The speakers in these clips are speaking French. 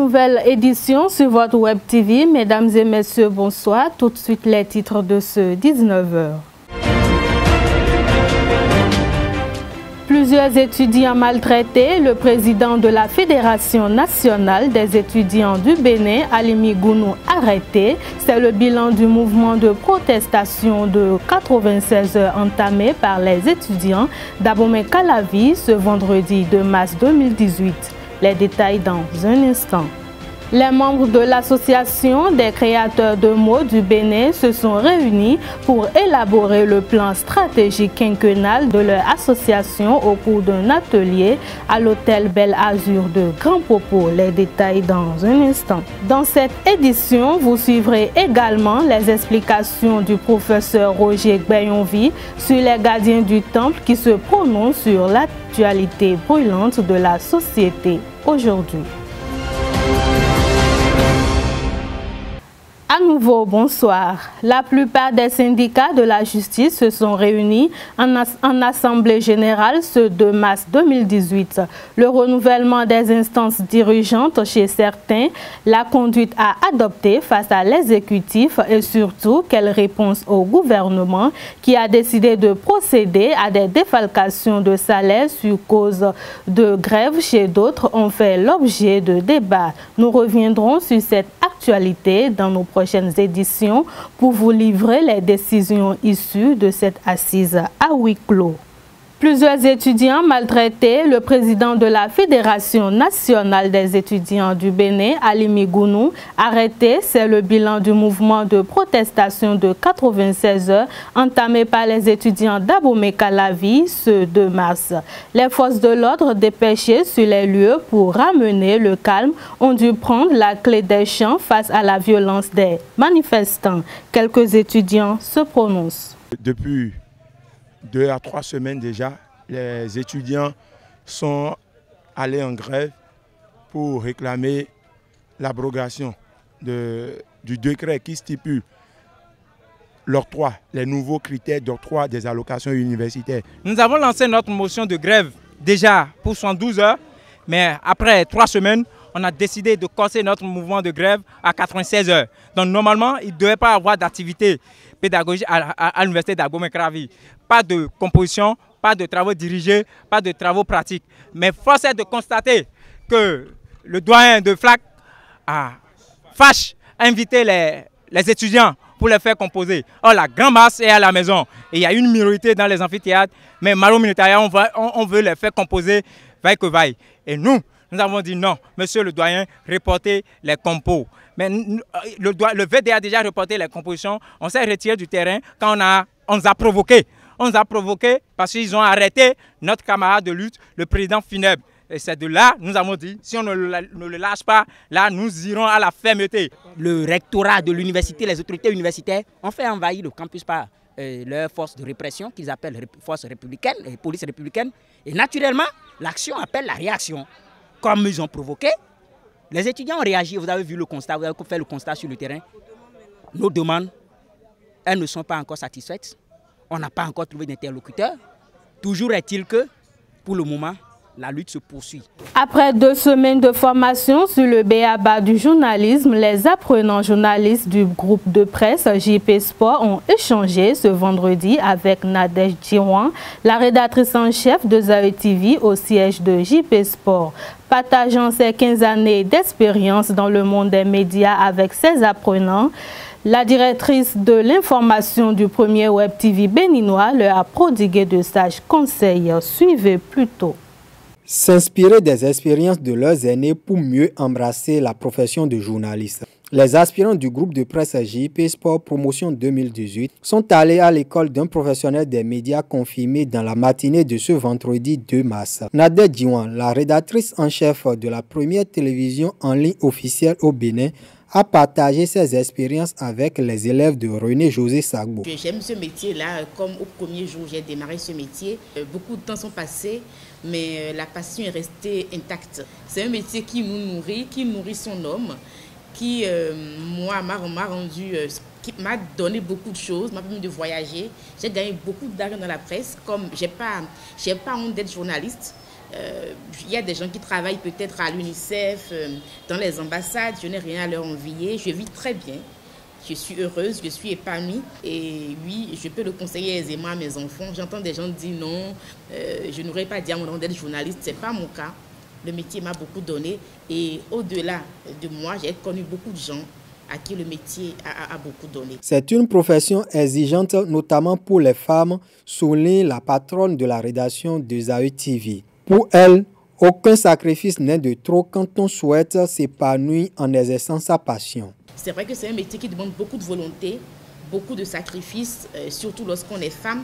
nouvelle édition sur votre Web TV. Mesdames et messieurs, bonsoir. Tout de suite les titres de ce 19h. Plusieurs étudiants maltraités, le président de la Fédération nationale des étudiants du Bénin, Alimi Gounou, arrêté. C'est le bilan du mouvement de protestation de 96 heures entamé par les étudiants d'Abomey-Calavi ce vendredi 2 mars 2018. Les détails dans un instant. Les membres de l'association des créateurs de mots du Bénin se sont réunis pour élaborer le plan stratégique quinquennal de leur association au cours d'un atelier à l'hôtel Belle Azur de Grand Popo. Les détails dans un instant. Dans cette édition, vous suivrez également les explications du professeur Roger Bayonvi sur les gardiens du temple qui se prononcent sur l'actualité brûlante de la société aujourd'hui. À nouveau, bonsoir. La plupart des syndicats de la justice se sont réunis en Assemblée générale ce 2 mars 2018. Le renouvellement des instances dirigeantes chez certains, la conduite à adopter face à l'exécutif et surtout quelle réponse au gouvernement qui a décidé de procéder à des défalcations de salaire sur cause de grève chez d'autres ont fait l'objet de débats. Nous reviendrons sur cette actualité dans nos prochaines éditions pour vous livrer les décisions issues de cette assise à huis clos. Plusieurs étudiants maltraités, le président de la Fédération nationale des étudiants du Bénin, Alimi Gounou, arrêté. C'est le bilan du mouvement de protestation de 96 heures entamé par les étudiants d'Abomey-Calavi ce 2 mars. Les forces de l'ordre dépêchées sur les lieux pour ramener le calme ont dû prendre la clé des champs face à la violence des manifestants. Quelques étudiants se prononcent. Depuis 2 à 3 semaines déjà, les étudiants sont allés en grève pour réclamer l'abrogation du décret qui stipule l'octroi, les nouveaux critères d'octroi des allocations universitaires. Nous avons lancé notre motion de grève déjà pour 112 heures, mais après 3 semaines, on a décidé de corser notre mouvement de grève à 96 heures. Donc normalement, il ne devait pas avoir d'activité pédagogique à l'université d'Abomey-Calavi. Pas de composition, pas de travaux dirigés, pas de travaux pratiques. Mais force est de constater que le doyen de FLAC a invité les étudiants pour les faire composer. Or, la grande masse est à la maison. Et il y a une minorité dans les amphithéâtres, mais Malo-Militaria, on veut les faire composer vaille que vaille. Et nous avons dit non, monsieur le doyen, reportez les compos. Mais le VD a déjà reporté les compositions. On s'est retiré du terrain quand on nous a provoqué. On nous a provoqué parce qu'ils ont arrêté notre camarade de lutte, le président Fineb. Et c'est de là, nous avons dit, si on ne le lâche pas, là, nous irons à la fermeté. Le rectorat de l'université, les autorités universitaires ont fait envahir le campus par leurs forces de répression, qu'ils appellent forces républicaines, et police républicaine. Et naturellement, l'action appelle la réaction. Comme ils ont provoqué, les étudiants ont réagi. Vous avez vu le constat, vous avez fait le constat sur le terrain. Nos demandes, elles ne sont pas encore satisfaites. On n'a pas encore trouvé d'interlocuteur. Toujours est-il que, pour le moment, la lutte se poursuit. Après 2 semaines de formation sur le b.a.-ba du journalisme, les apprenants journalistes du groupe de presse JP Sport ont échangé ce vendredi avec Nadège Djiwan, la rédactrice en chef de Zaï TV au siège de JP Sport. Partageant ses 15 années d'expérience dans le monde des médias avec ses apprenants, la directrice de l'information du premier Web TV béninois leur a prodigué de sages conseils. Suivez plutôt. S'inspirer des expériences de leurs aînés pour mieux embrasser la profession de journaliste. Les aspirants du groupe de presse JP Sport Promotion 2018 sont allés à l'école d'un professionnel des médias confirmé dans la matinée de ce vendredi 2 mars. Nadège Djiwan, la rédactrice en chef de la première télévision en ligne officielle au Bénin, a partagé ses expériences avec les élèves de René-José Sagbo. J'aime ce métier-là, comme au premier jour j'ai démarré ce métier. Beaucoup de temps sont passés, mais la passion est restée intacte. C'est un métier qui nous nourrit, qui nourrit son homme, qui m'a donné beaucoup de choses, m'a permis de voyager. J'ai gagné beaucoup d'argent dans la presse, comme j'ai pas honte d'être journaliste. Il y a des gens qui travaillent peut-être à l'UNICEF, dans les ambassades. Je n'ai rien à leur envier. Je vis très bien. Je suis heureuse, je suis épanouie. Et oui, je peux le conseiller aisément à mes enfants. J'entends des gens dire non, je n'aurais pas dit à mon enfant d'être journaliste. Ce n'est pas mon cas. Le métier m'a beaucoup donné. Et au-delà de moi, j'ai connu beaucoup de gens à qui le métier a beaucoup donné. C'est une profession exigeante, notamment pour les femmes, souligne la patronne de la rédaction de Zaï TV. Pour elle, aucun sacrifice n'est de trop quand on souhaite s'épanouir en exerçant sa passion. C'est vrai que c'est un métier qui demande beaucoup de volonté, beaucoup de sacrifices, surtout lorsqu'on est femme.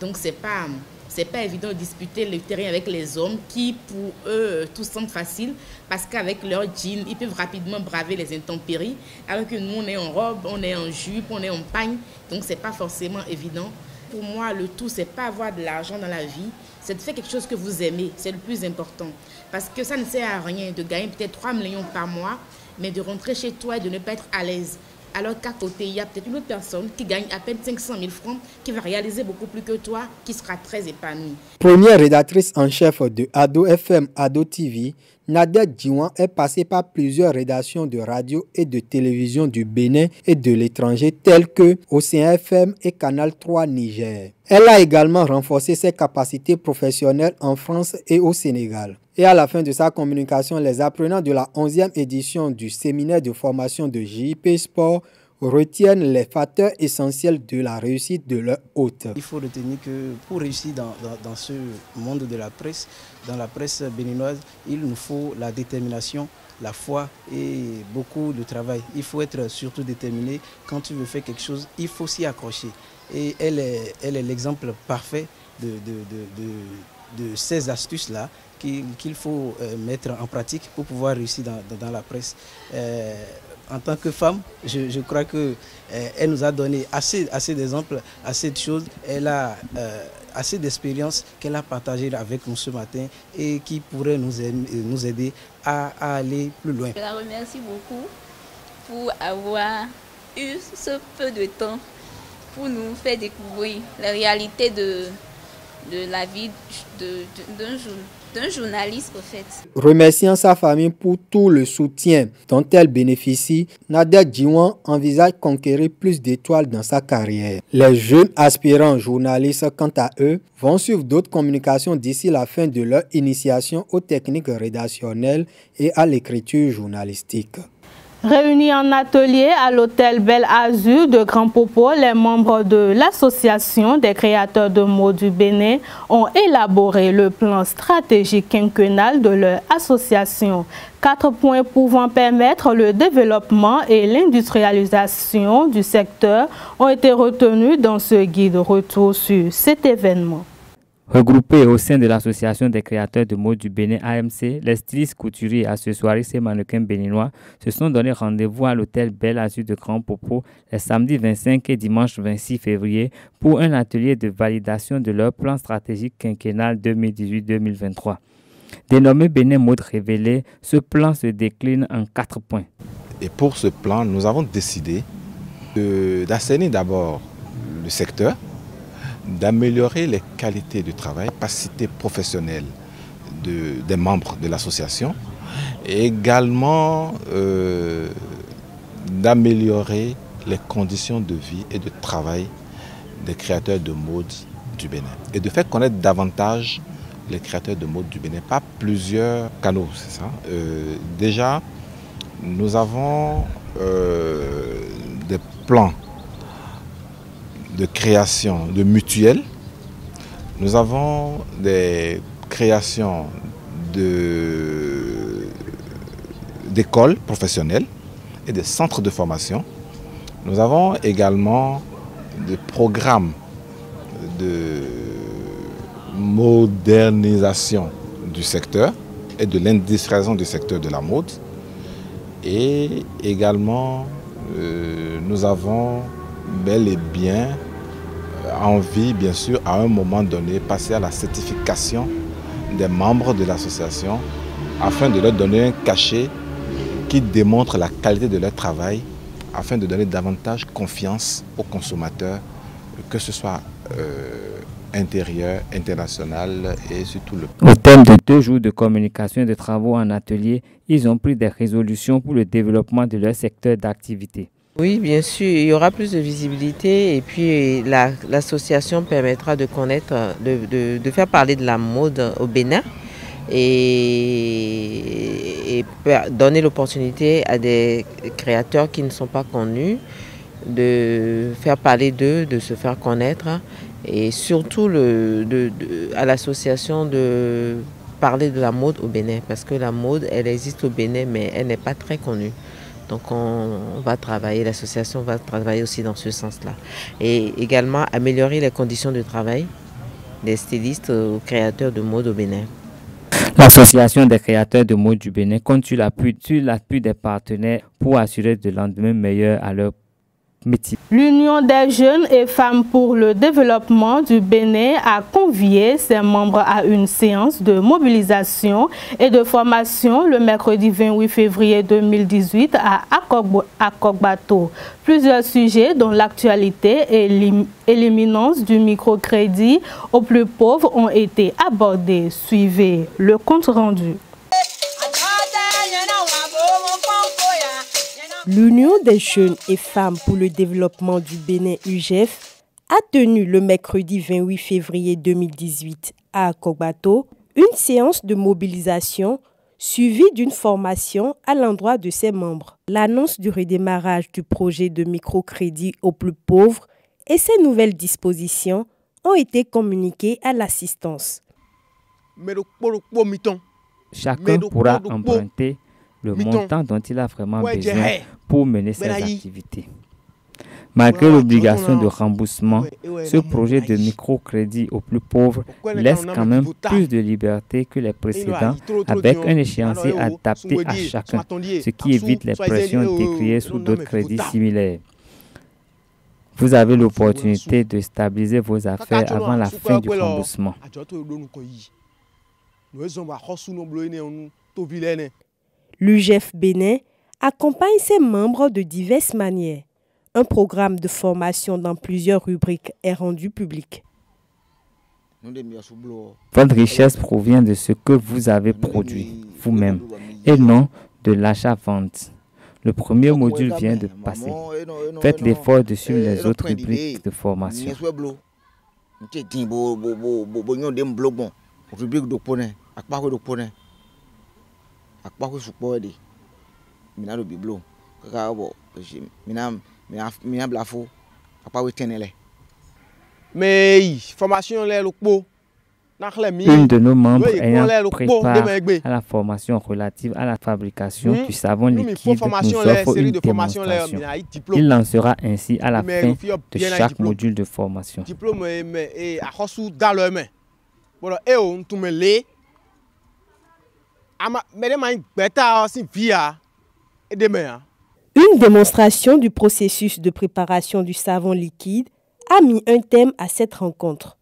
Donc c'est pas évident de disputer le terrain avec les hommes qui, pour eux, tout semble facile parce qu'avec leur jean, ils peuvent rapidement braver les intempéries. Alors que nous, on est en robe, on est en jupe, on est en pagne. Donc c'est pas forcément évident. Pour moi, le tout, c'est pas avoir de l'argent dans la vie, c'est de faire quelque chose que vous aimez, c'est le plus important. Parce que ça ne sert à rien de gagner peut-être 3 millions par mois, mais de rentrer chez toi et de ne pas être à l'aise. Alors qu'à côté, il y a peut-être une autre personne qui gagne à peine 500 000 francs, qui va réaliser beaucoup plus que toi, qui sera très épanouie. Première rédactrice en chef de Ado FM, Ado TV, Nadia Djiwan est passée par plusieurs rédactions de radio et de télévision du Bénin et de l'étranger telles que Océan FM et Canal 3 Niger. Elle a également renforcé ses capacités professionnelles en France et au Sénégal. Et à la fin de sa communication, les apprenants de la 11e édition du séminaire de formation de JIP Sport retiennent les facteurs essentiels de la réussite de leur hôte. Il faut retenir que pour réussir dans ce monde de la presse, dans la presse béninoise, il nous faut la détermination, la foi et beaucoup de travail. Il faut être surtout déterminé. Quand tu veux faire quelque chose, il faut s'y accrocher. Et elle est l'exemple parfait de ces astuces-là qu'il faut mettre en pratique pour pouvoir réussir dans la presse. En tant que femme, je crois qu'elle nous a donné assez d'exemples, assez de choses. Elle a assez d'expérience qu'elle a partagée avec nous ce matin et qui pourrait nous aider à aller plus loin. Je la remercie beaucoup pour avoir eu ce peu de temps pour nous faire découvrir la réalité de la vie d'un journaliste au fait. Remerciant sa famille pour tout le soutien dont elle bénéficie, Nadia Djiwan envisage conquérir plus d'étoiles dans sa carrière. Les jeunes aspirants journalistes, quant à eux, vont suivre d'autres communications d'ici la fin de leur initiation aux techniques rédactionnelles et à l'écriture journalistique. Réunis en atelier à l'hôtel Belle Azur de Grand Popo, les membres de l'association des créateurs de mots du Bénin ont élaboré le plan stratégique quinquennal de leur association. 4 points pouvant permettre le développement et l'industrialisation du secteur ont été retenus dans ce guide retour sur cet événement. Regroupés au sein de l'association des créateurs de modes du Bénin AMC, les stylistes couturiers, accessoiristes et mannequins béninois se sont donné rendez-vous à l'hôtel Belle Azur de Grand Popo les samedis 25 et dimanche 26 février pour un atelier de validation de leur plan stratégique quinquennal 2018-2023. Dénommé Bénin Mode Révélé, ce plan se décline en 4 points. Et pour ce plan, nous avons décidé d'assainir d'abord le secteur, d'améliorer les qualités de travail, capacité professionnelle des membres de l'association et également d'améliorer les conditions de vie et de travail des créateurs de mode du Bénin et de faire connaître davantage les créateurs de mode du Bénin par plusieurs canaux, c'est ça. Déjà, nous avons des plans de création de mutuelles, nous avons des créations d'écoles professionnelles et des centres de formation. Nous avons également des programmes de modernisation du secteur et de l'industrialisation du secteur de la mode. Et également, nous avons bel et bien envie, bien sûr, à un moment donné, passer à la certification des membres de l'association afin de leur donner un cachet qui démontre la qualité de leur travail, afin de donner davantage confiance aux consommateurs, que ce soit intérieur, international et surtout le... Au terme de 2 jours de communication et de travaux en atelier, ils ont pris des résolutions pour le développement de leur secteur d'activité. Oui, bien sûr, il y aura plus de visibilité et puis l'association permettra de connaître, de faire parler de la mode au Bénin et donner l'opportunité à des créateurs qui ne sont pas connus de faire parler d'eux, de se faire connaître et surtout à l'association de parler de la mode au Bénin parce que la mode, elle existe au Bénin mais elle n'est pas très connue. Donc on va travailler, l'association va travailler aussi dans ce sens-là. Et également améliorer les conditions de travail des stylistes aux créateurs de mode au Bénin. L'association des créateurs de mode du Bénin compte sur l'appui des partenaires pour assurer de lendemains meilleurs à leur métier. L'Union des jeunes et femmes pour le développement du Bénin a convié ses membres à une séance de mobilisation et de formation le mercredi 28 février 2018 à Akogbato. Plusieurs sujets dont l'actualité et l'éminence du microcrédit aux plus pauvres ont été abordés. Suivez le compte rendu. L'Union des jeunes et femmes pour le développement du Bénin UJEF a tenu le mercredi 28 février 2018 à Akogbato une séance de mobilisation suivie d'une formation à l'endroit de ses membres. L'annonce du redémarrage du projet de microcrédit aux plus pauvres et ses nouvelles dispositions ont été communiquées à l'assistance. Chacun pourra emprunter le montant dont il a vraiment besoin pour mener ses activités. Malgré l'obligation de remboursement, ce projet de microcrédit aux plus pauvres laisse quand même plus de liberté que les précédents avec un échéancier adapté à chacun, ce qui évite les pressions décriées sous d'autres crédits similaires. Vous avez l'opportunité de stabiliser vos affaires avant la fin du remboursement. L'UJEF Bénin accompagne ses membres de diverses manières. Un programme de formation dans plusieurs rubriques est rendu public. Votre richesse provient de ce que vous avez produit vous-même et non de l'achat-vente. Le premier module vient de passer. Faites l'effort de suivre les autres rubriques de formation. Une de nos membres ayant pris part à la formation relative à la fabrication du savon liquide nous offre une démonstration. Il lancera ainsi à la fin de chaque module de formation. Une démonstration du processus de préparation du savon liquide a mis un thème à cette rencontre.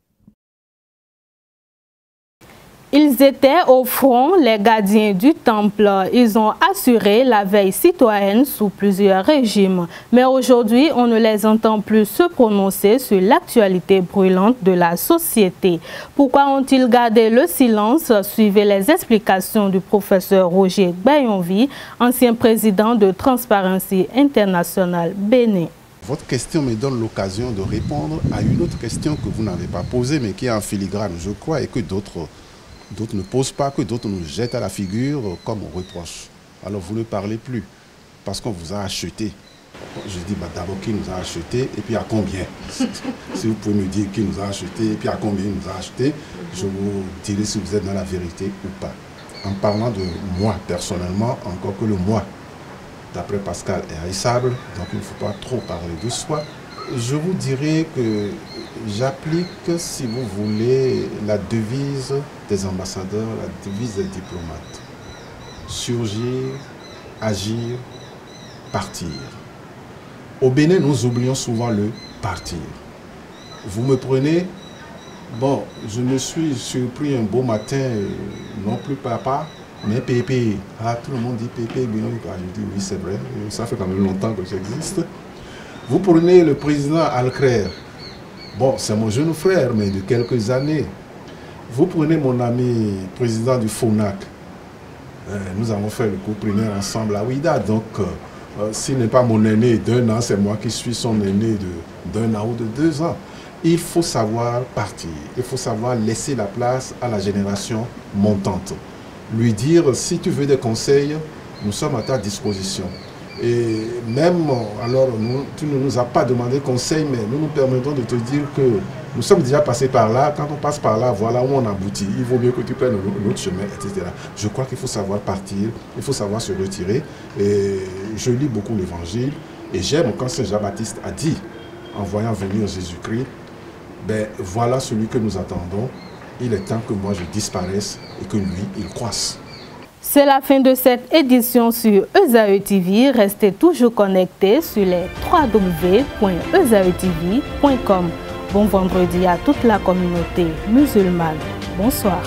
Ils étaient au front, les gardiens du temple. Ils ont assuré la veille citoyenne sous plusieurs régimes. Mais aujourd'hui, on ne les entend plus se prononcer sur l'actualité brûlante de la société. Pourquoi ont-ils gardé le silence? Suivez les explications du professeur Roger Bayonvi, ancien président de Transparency International Bénin. Votre question me donne l'occasion de répondre à une autre question que vous n'avez pas posée, mais qui est en filigrane, je crois, et que d'autres ne posent pas, que d'autres nous jettent à la figure comme on reproche. Alors vous ne parlez plus, parce qu'on vous a acheté. Je dis d'abord qui nous a acheté et puis à combien. Si vous pouvez me dire qui nous a acheté et puis à combien il nous a acheté, je vous dirai si vous êtes dans la vérité ou pas. En parlant de moi personnellement, encore que le moi, d'après Pascal, est haïssable, donc il ne faut pas trop parler de soi. Je vous dirais que j'applique, si vous voulez, la devise des ambassadeurs, la devise des diplomates. Surgir, agir, partir. Au Bénin, nous oublions souvent le partir. Vous me prenez, bon, je me suis surpris un beau matin, non plus papa, mais Pépé. Ah, tout le monde dit Pépé, bien, je dis oui, c'est vrai, ça fait quand même longtemps que j'existe. Vous prenez le président Alcrer. Bon, c'est mon jeune frère, mais de quelques années. Vous prenez mon ami président du FONAC. Nous avons fait le cours primaire ensemble à Ouida. Donc, s'il n'est pas mon aîné d'1 an, c'est moi qui suis son aîné d'1 an ou de 2 ans. Il faut savoir partir. Il faut savoir laisser la place à la génération montante. Lui dire, si tu veux des conseils, nous sommes à ta disposition. Et même, alors, tu ne nous as pas demandé conseil, mais nous nous permettons de te dire que nous sommes déjà passés par là. Quand on passe par là, voilà où on aboutit. Il vaut mieux que tu prennes l'autre chemin, etc. Je crois qu'il faut savoir partir, il faut savoir se retirer. Et je lis beaucoup l'Évangile. Et j'aime quand Saint Jean-Baptiste a dit, en voyant venir Jésus-Christ, ben voilà celui que nous attendons. Il est temps que moi je disparaisse et que lui, il croisse. C'est la fin de cette édition sur ESAE TV. Restez toujours connectés sur les www.esaetv.com. Bon vendredi à toute la communauté musulmane. Bonsoir.